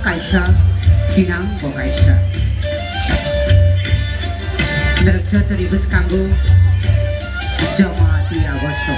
kaisa tinang bo kaisa nerja teribus kanggo jama di agosto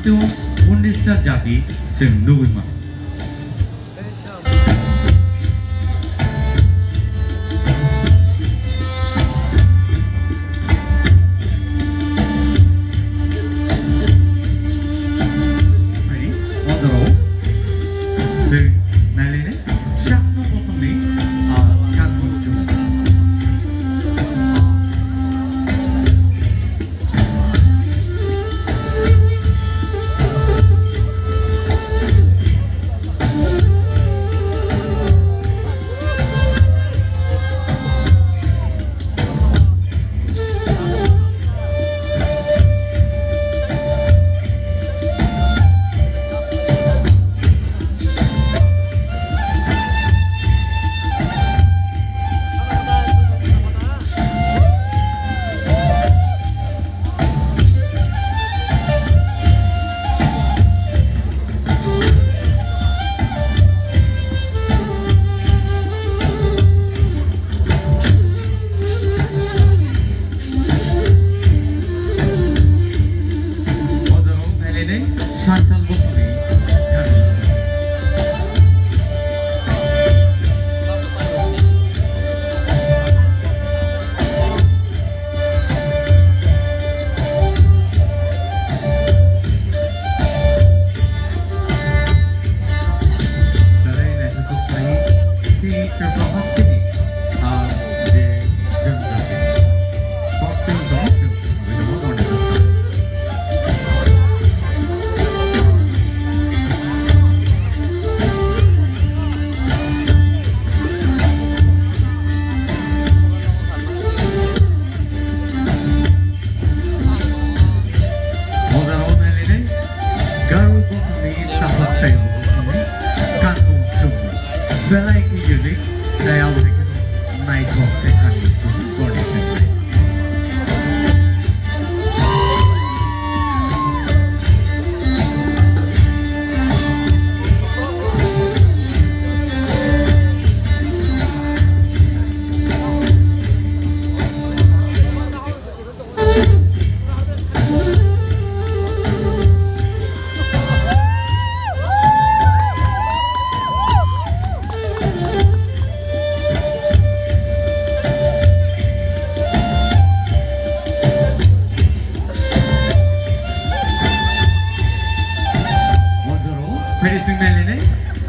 hasto undista jati sing nugima.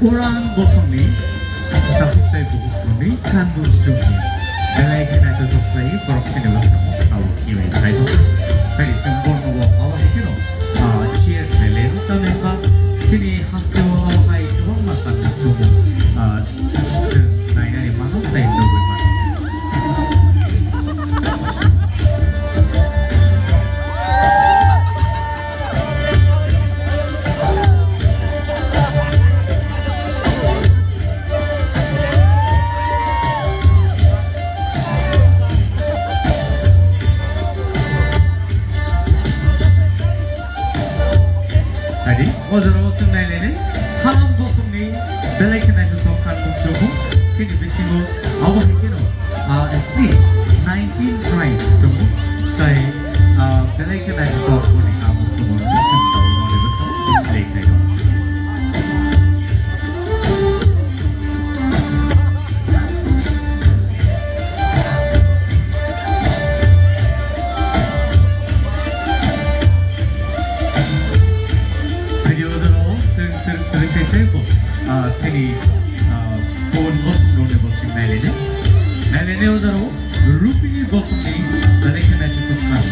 Orang bosong ni, takut saya bosong ni kan muncul ni. Dalam kita tu supply produksi ni kamu tahu kiri itu. Tadi sempurna bawa awak itu, cheers lele. Tapi apa sini hasil awak itu macam muncul. Senai ni mana tak indo mana. Ozoro senai lele, halam bosong ni, dalam kena tu kan muncul. Sini bersimo awak itu, at least 19 times tu, tapi dalam kena tu pun ni kamu semua mesti tahu mana betul display kaya. Sini phone bosong done bosong nai lene ozaro rupi bosong ni dalam kena tu kan.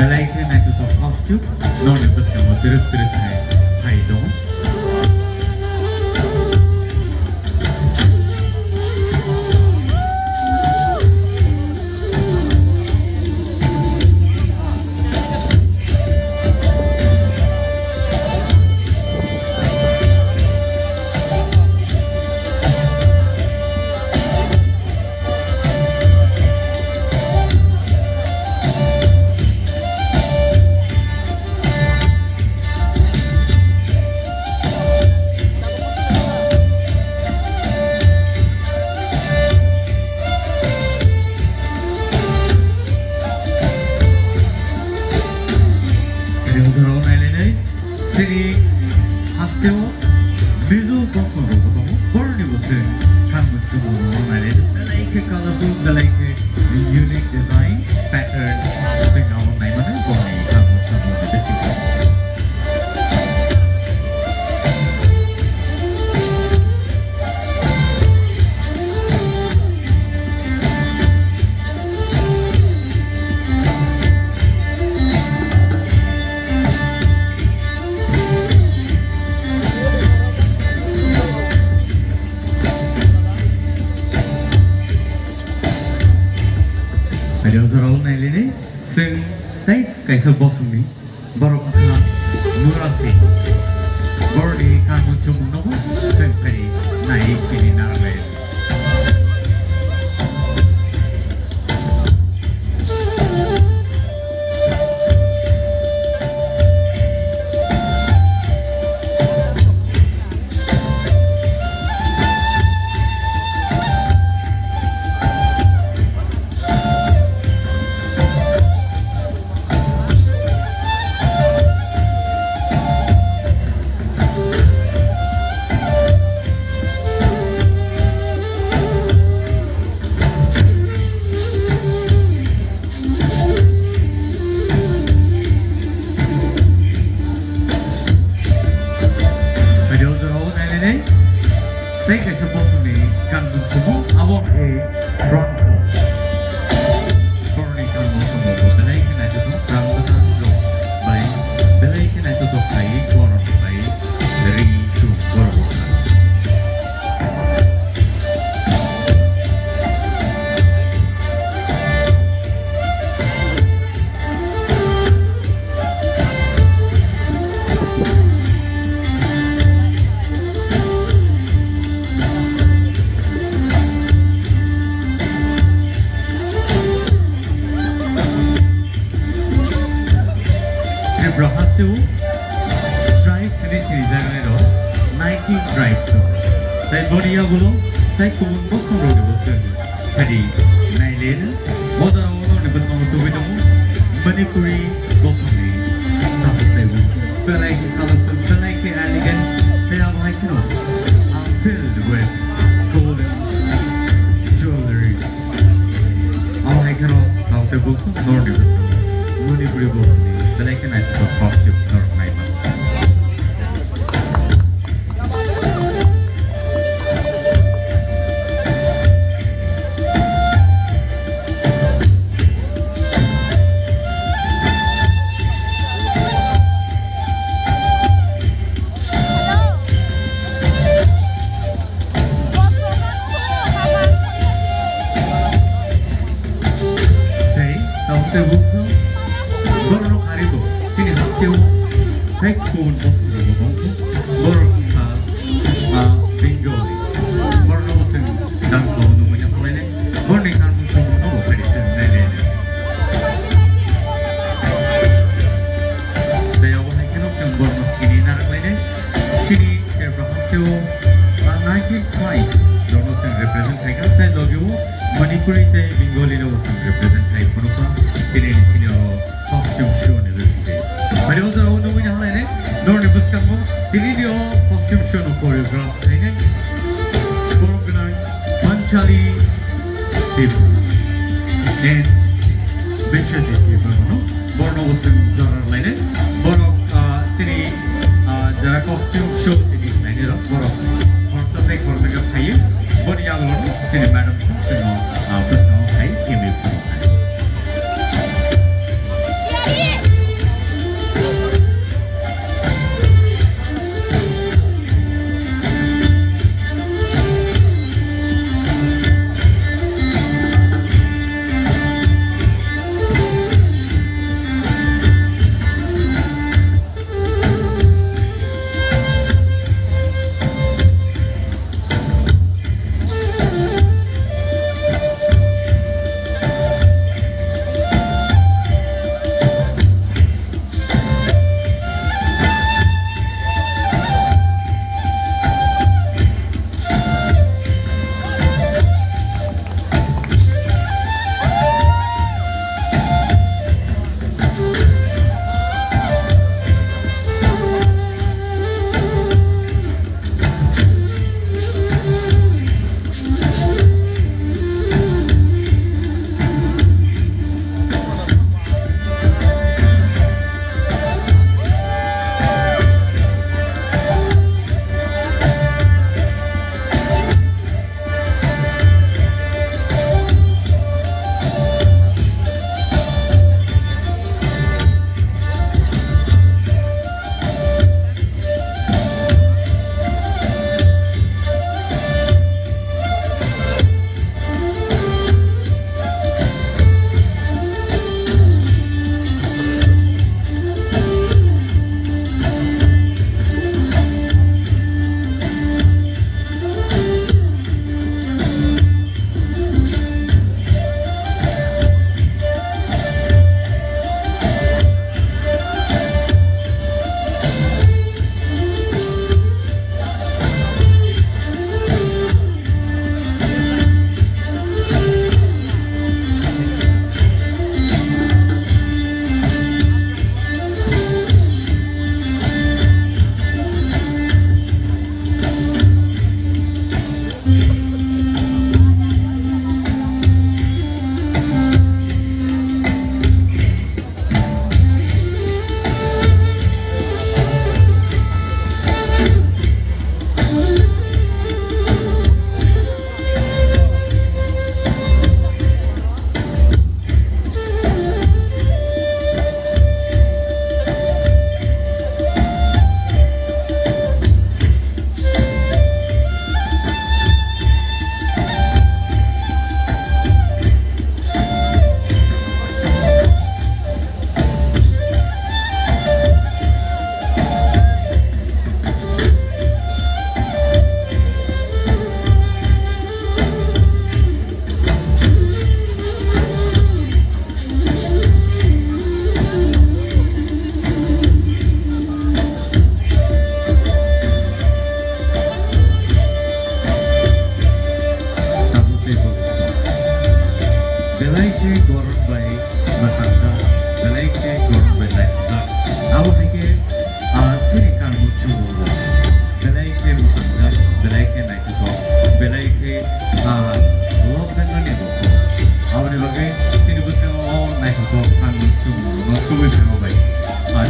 Belai ke naik tu costume, non lepas kamu terus terus hai. 파이 dong. City Hostel middle bottom Borneo the like colorful, the like unique design pattern sing our name and Borneo the Ayodoro nailini sing tay kaisa bosumi borok ka murasi bordi kamu chubmung no sing tari nai chini narame Think it's supposed to be Kanbun Sumo, I want a front Corny Kanbun Sumo, the lake in Atoto, Rambutan Zo, by the lake in Atoto Pai, Corner Pai, the Ring to Gorobota. Tripuri drive chini জায়গায় 19 drive to তাই বড়িয়াগুলো তাই কোন বছর রোগে বসে খালি নাইলেন মজার মজার নিবস মতো তুবিদম মণিপুরি বসুনি তাহলে তাই colorful like elegant they are like filled with golden jewelry all I can all the books nor nibus Manipuri bosuni the like an act of costume or night. Okay, now the book Borno Karibo, City Hostel, take phone possible Borno Bengali, Borno Sin, dance on the Munya Plane, Borno Carmen Somo, medicine, Nene. They are one kind of Borno City Narapane, City, Ebra Hostel, 19 Dono Sin represent Tiger, then Logo, Manipuri, Bengali, represent Taipunoka, Senior. Costume show university. But also, no one has no Nibuskambo, the video costume show no choreograph. Borogana, Manchali, people, and Bishadi people, no? Borno was in Zara Lane, Borok City, Zara costume show in his manager, Borok, or something for the Gapaye, Bodiago, City Madam, personal high, image.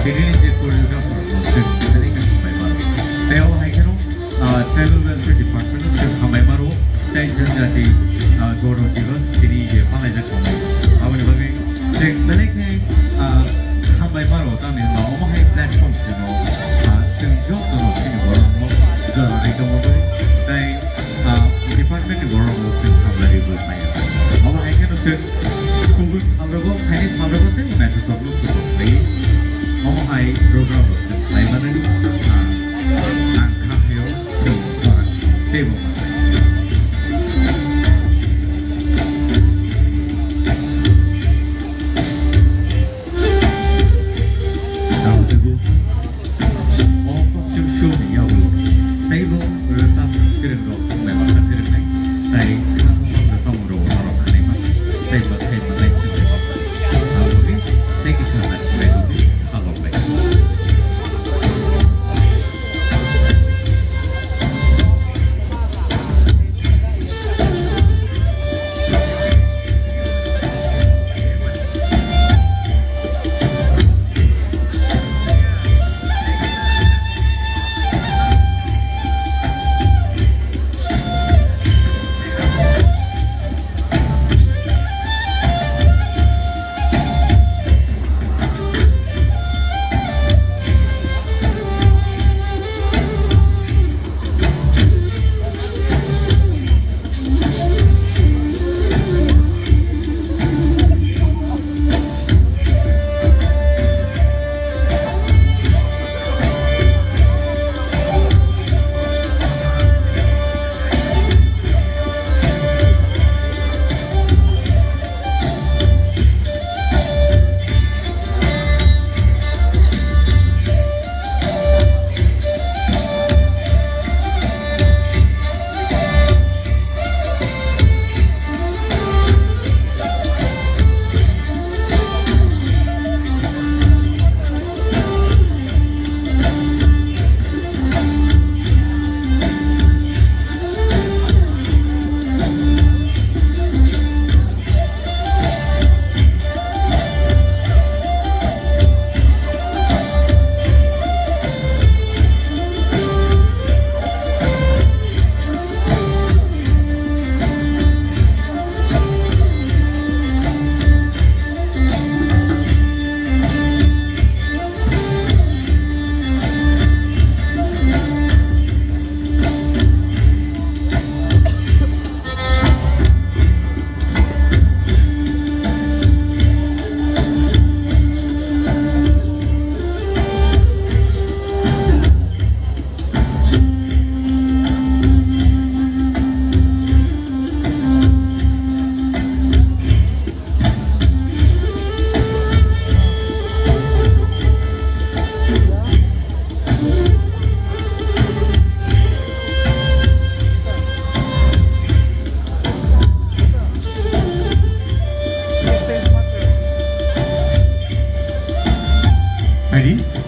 दिनैनि जे choreographer जों दालायखै हामबाय मारो बेयाव हायखेनो tribal welfare department जों हामबाय मारो जाय जनजाति गौरव दिवस दिनै जे फालाय जाखांबाय आबनि बागै जों दालायखै हामबाय मारो तारमाने माबाहाय प्लेटफर्म जों जों जब दङ जोंनि गौरव जनानै दङबो जाय डिपार्टमेन्टनि गौरव जों हामलायबो नायो माबा हायखेनो जों गुबुन सामराबो हायनि सामराबो मेथड दङ बै माबाहाय प्रग्राम जों लायमानानै आं खाफेयाव जों जरा table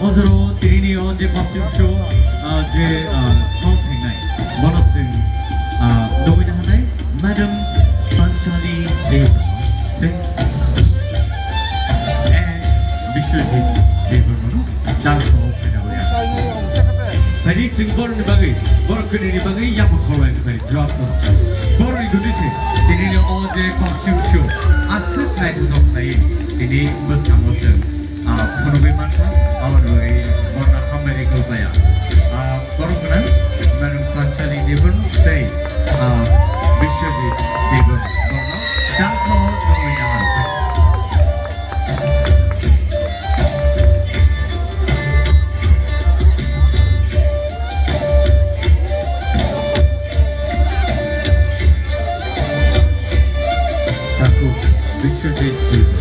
어제로 디리니 어제 costume 제 컨텐츠나이 원어스 노이나 하나의 Madam Sanchali Deva and Vishwajit Deva dance Tadi sing baru ni bagi, baru kini ni bagi yang berkorban tadi drop tu. Baru itu ni sih, ini ni oje costume show. Asal naik tu dok naik, ini bersama macam fenomena macam awal dari warna Amerika saya. Baru kena Madam Sanchali Deva stay Vishwajit Deva baru dance hall fenomena ada. Vishwajit Deva.